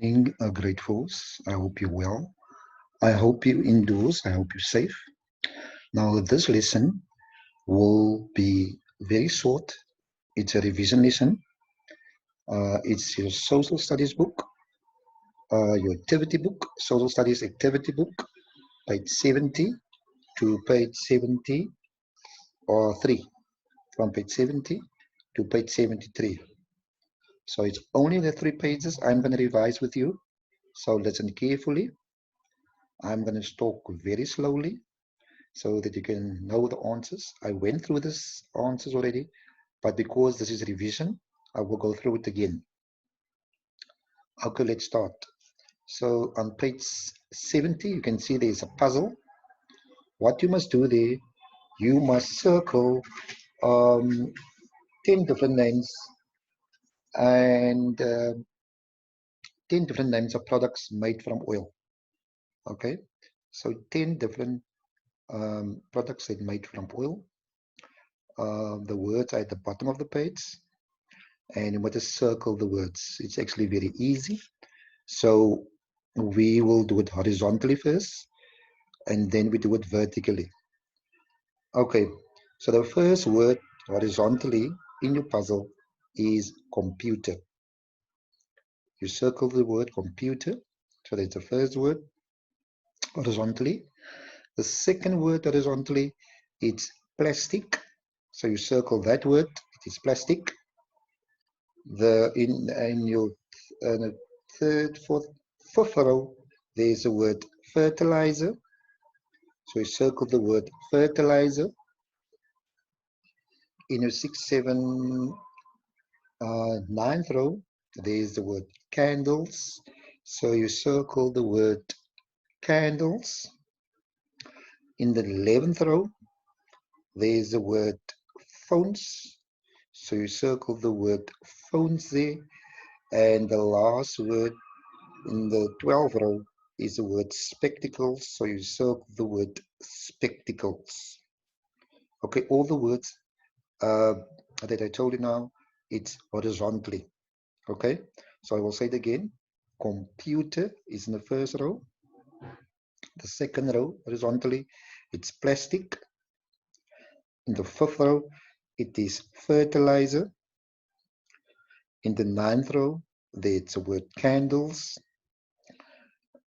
Morning, gratefuls. I hope you're well. I hope you're indoors. I hope you're safe. Now, this lesson will be very short. It's a revision lesson. It's your social studies book, your activity book, social studies activity book, page 70 to page 70 or 3, from page 70 to page 73. So it's only the 3 pages I'm going to revise with you. So listen carefully. I'm going to talk very slowly so that you can know the answers. I went through this answers already, but because this is revision, I will go through it again. Okay, let's start. So on page 70, you can see there's a puzzle. What you must do there, you must circle 10 different names and 10 different names of products made from oil. Okay, so 10 different products that made from oil. The words are at the bottom of the page, and you must circle the words. It's actually very easy. So we will do it horizontally first, and then we do it vertically. Okay, so the first word horizontally in your puzzle is computer. You circle the word computer, so that's the first word horizontally. The second word horizontally, it's plastic. So you circle that word, it is plastic. In your third, fourth, fifth row, there's the word fertilizer. So you circle the word fertilizer. In your sixth, seven, ninth row, there's the word candles. So you circle the word candles. In the 11th row, there's the word phones. So you circle the word phones there. And the last word in the 12th row is the word spectacles. So you circle the word spectacles. Okay, all the words that I told you now, it's horizontally. Okay, so I will say it again. Computer is in the first row. The second row, horizontally, it's plastic. In the fifth row, it is fertilizer. In the 9th row, there's the word candles.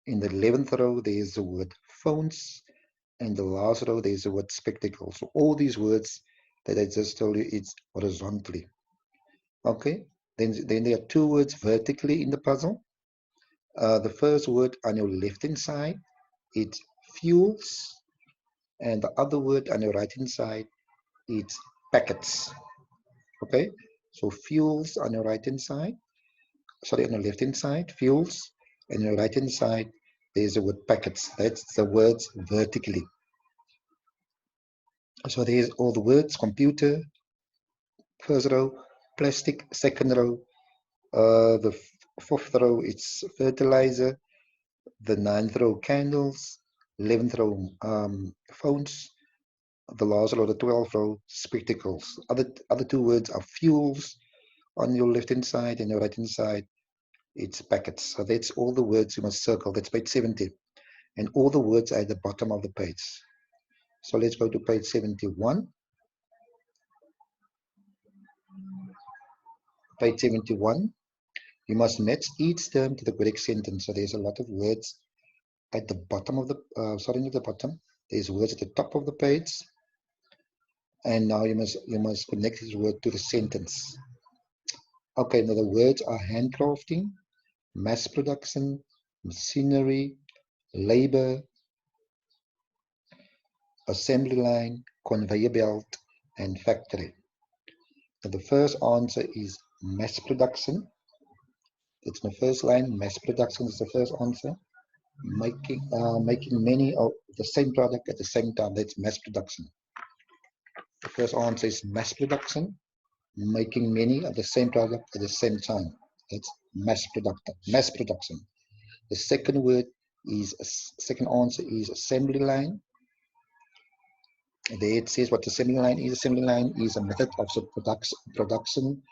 In the 11th row, there's the word phones. And the last row, there's the word spectacles. So all these words that I just told you, it's horizontally. Okay, then there are 2 words vertically in the puzzle. The first word on your left-hand side, it's fuels. And the other word on your right-hand side, it's packets. Okay, so fuels on your right-hand side, sorry, on your left-hand side, fuels. And on your right-hand side, there's the word packets. That's the words vertically. So there's all the words: computer, first row, plastic, second row, the 4th row, it's fertilizer, the 9th row, candles, 11th row, phones, the last row, the 12th row, spectacles. Other 2 words are fuels on your left-hand side, and your right-hand side, it's packets. So that's all the words you must circle. That's page 70. And all the words are at the bottom of the page. So let's go to page 71. Page 71. You must match each term to the correct sentence. So there's a lot of words at the bottom of the, starting at the bottom. There's words at the top of the page. And now you must connect this word to the sentence. Okay, now the words are handcrafting, mass production, machinery, labor, assembly line, conveyor belt, and factory. Now the first answer is mass production. That's the first line. Mass production is the first answer. Making many of the same product at the same time. That's mass production. The first answer is mass production. Making many of the same product at the same time. That's mass production. Mass production. The second word is second answer is assembly line. There it says what assembly line is. Assembly line is a method of production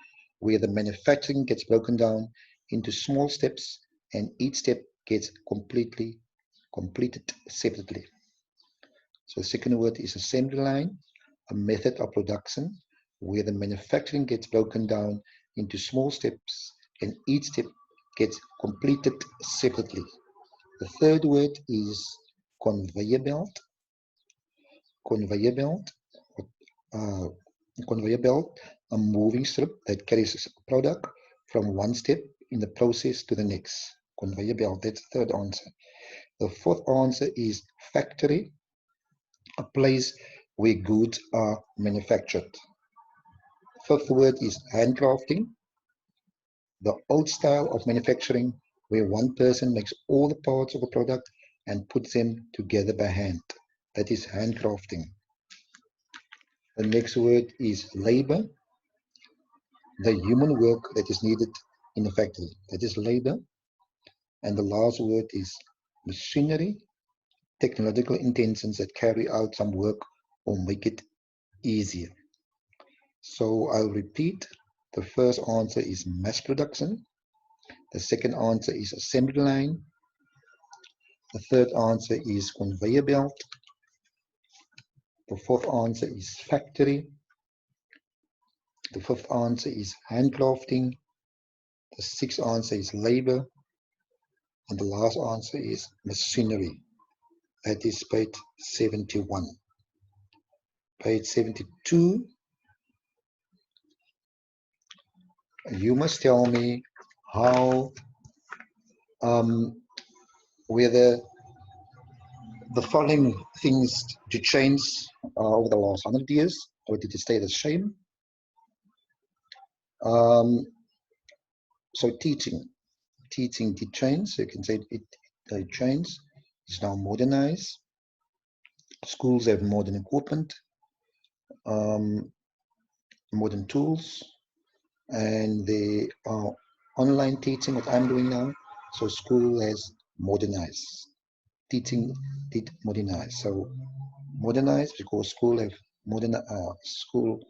where the manufacturing gets broken down into small steps and each step gets completed separately. So the second word is assembly line, a method of production where the manufacturing gets broken down into small steps and each step gets completed separately. The third word is conveyor belt. Conveyor belt, uh, conveyor belt, a moving strip that carries a product from one step in the process to the next. Conveyor belt, that's the third answer. The fourth answer is factory, a place where goods are manufactured. Fifth word is handcrafting, the old style of manufacturing where one person makes all the parts of a product and puts them together by hand. That is handcrafting. The next word is labor, the human work that is needed in a factory. That is labor. And the last word is machinery, technological intentions that carry out some work or make it easier. So I'll repeat. The first answer is mass production. The second answer is assembly line. The third answer is conveyor belt. The fourth answer is factory. The fifth answer is handcrafting. The sixth answer is labor. And the last answer is machinery. That is page 71. Page 72. You must tell me how, whether the following things to change over the last 100 years, or did it stay the same? So teaching did change. So you can say it changed. It's now modernized. Schools have modern equipment, modern tools, and they are online teaching, what I'm doing now. So school has modernized. Teaching did modernize. So modernized because school have school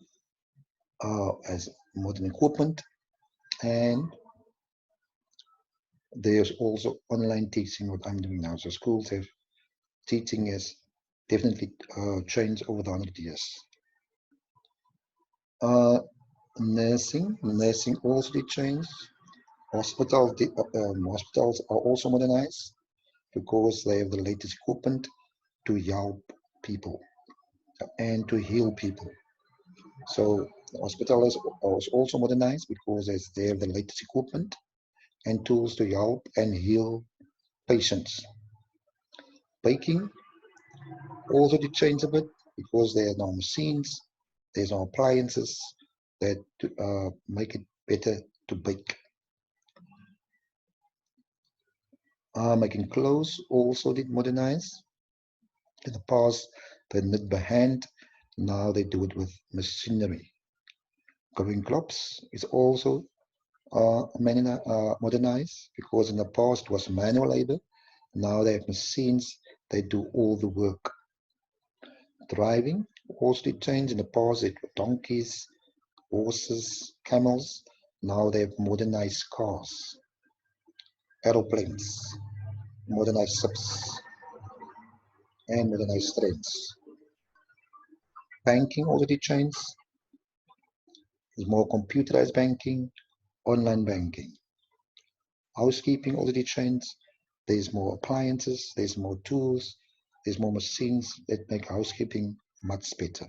has modern equipment, and there's also online teaching, what I'm doing now. So schools have teaching has definitely changed over the 100 years. Nursing also did change. Hospitals are also modernized because they have the latest equipment to help people and to heal people. So the hospital is also modernized because they have the latest equipment and tools to help and heal patients. Baking also did change a bit because there are now machines, there's now appliances that make it better to bake. Making clothes also did modernize. In the past, they knit by hand. Now they do it with machinery. Growing crops is also modernized because in the past it was manual labor. Now they have machines. They do all the work. Driving also did change. In the past, it were donkeys, horses, camels. Now they have modernized cars, aeroplanes, modernized ships, and modernized trains. Banking already changed. There's more computerized banking, online banking. Housekeeping already changed. There's more appliances, there's more tools, there's more machines that make housekeeping much better.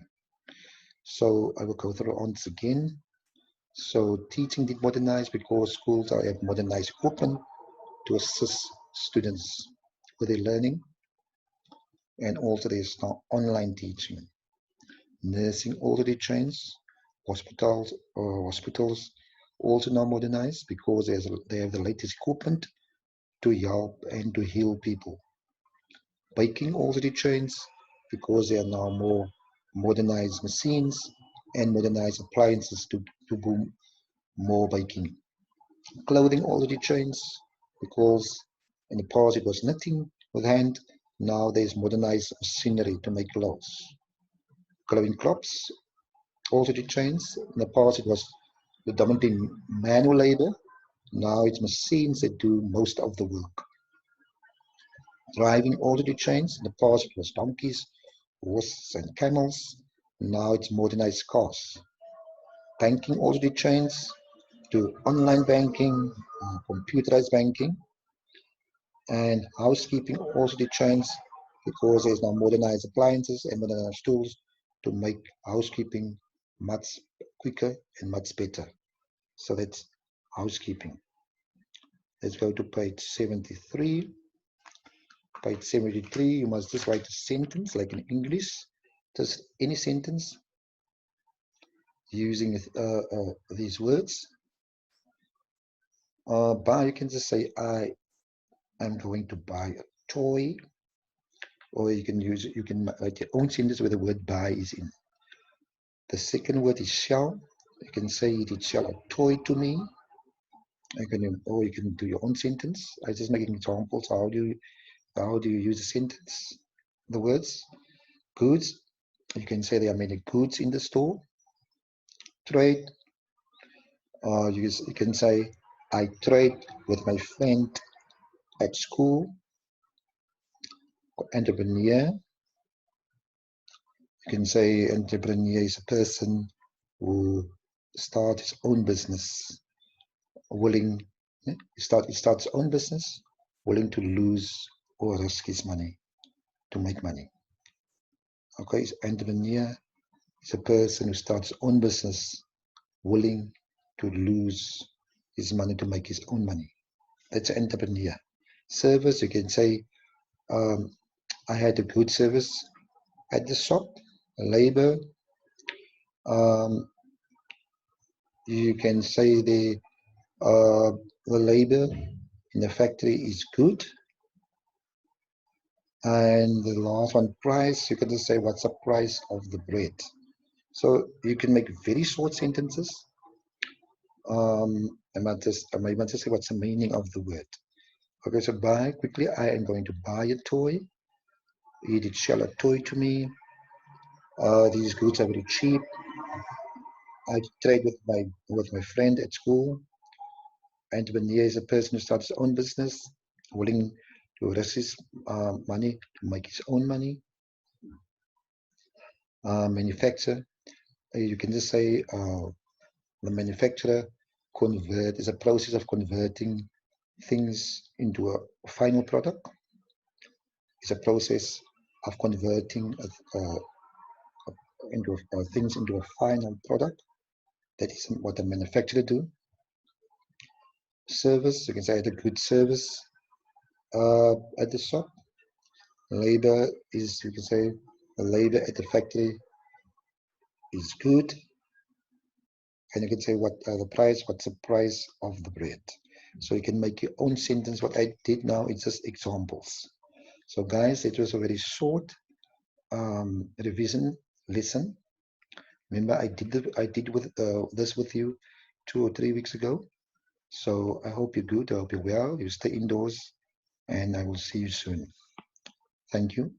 So I will go through once again. So teaching did modernize because schools have modernized equipment to assist students with their learning. And also there's now online teaching. Nursing already changed. Hospitals also now modernized because they have the latest equipment to help and to heal people. Baking already changed because there are now more modernized machines and modernized appliances to do more baking. Clothing already changed because in the past it was knitting with hand. Now there's modernized machinery to make clothes. Growing crops also did change. In the past it was predominantly manual labor. Now it's machines that do most of the work. Driving all the trains. In the past it was donkeys, horses and camels. Now it's modernized cars. Banking all the trains to online banking, computerized banking, and housekeeping also the trends because there's now modernized appliances and modernized tools to make housekeeping much quicker and much better. So that's housekeeping. Let's go to page 73. Page 73, you must just write a sentence like in English. Just any sentence using these words. Buy, you can just say, I am going to buy a toy, or you can write your own sentence where the word buy is in. The second word is shall. You can say it is shall a toy to me. Or you can do your own sentence. I just making examples. How do you use a sentence? The words goods. You can say there are many goods in the store. Trade. You can say I trade with my friend at school. Entrepreneur. You can say entrepreneur is a person who starts his own business, willing he starts his own business, willing to lose or risk his money to make money. Okay, so entrepreneur is a person who starts his own business, willing to lose his money to make his own money. That's an entrepreneur. Service, you can say, I had a good service at the shop. Labor, um, you can say the labor in the factory is good. And the last one, price, you can just say what's the price of the bread. So you can make very short sentences. I might just say what's the meaning of the word. Okay, so buy quickly. I am going to buy a toy. He did sell a toy to me. These goods are very cheap. I trade with my friend at school. Entrepreneur is a person who starts his own business, willing to risk his money to make his own money. Manufacturer, you can just say the manufacturer is a process of converting things into a final product. It's a process of converting things into a final product. That is what the manufacturer do. Service, you can say I had a good service at the shop. Labor is, you can say the labor at the factory is good. And you can say what's the price of the bread. So you can make your own sentence. What I did now is just examples. So guys, it was a very short revision lesson. Remember, I did with this with you 2 or 3 weeks ago. So I hope you're good. I hope you're well. You stay indoors, and I will see you soon. Thank you.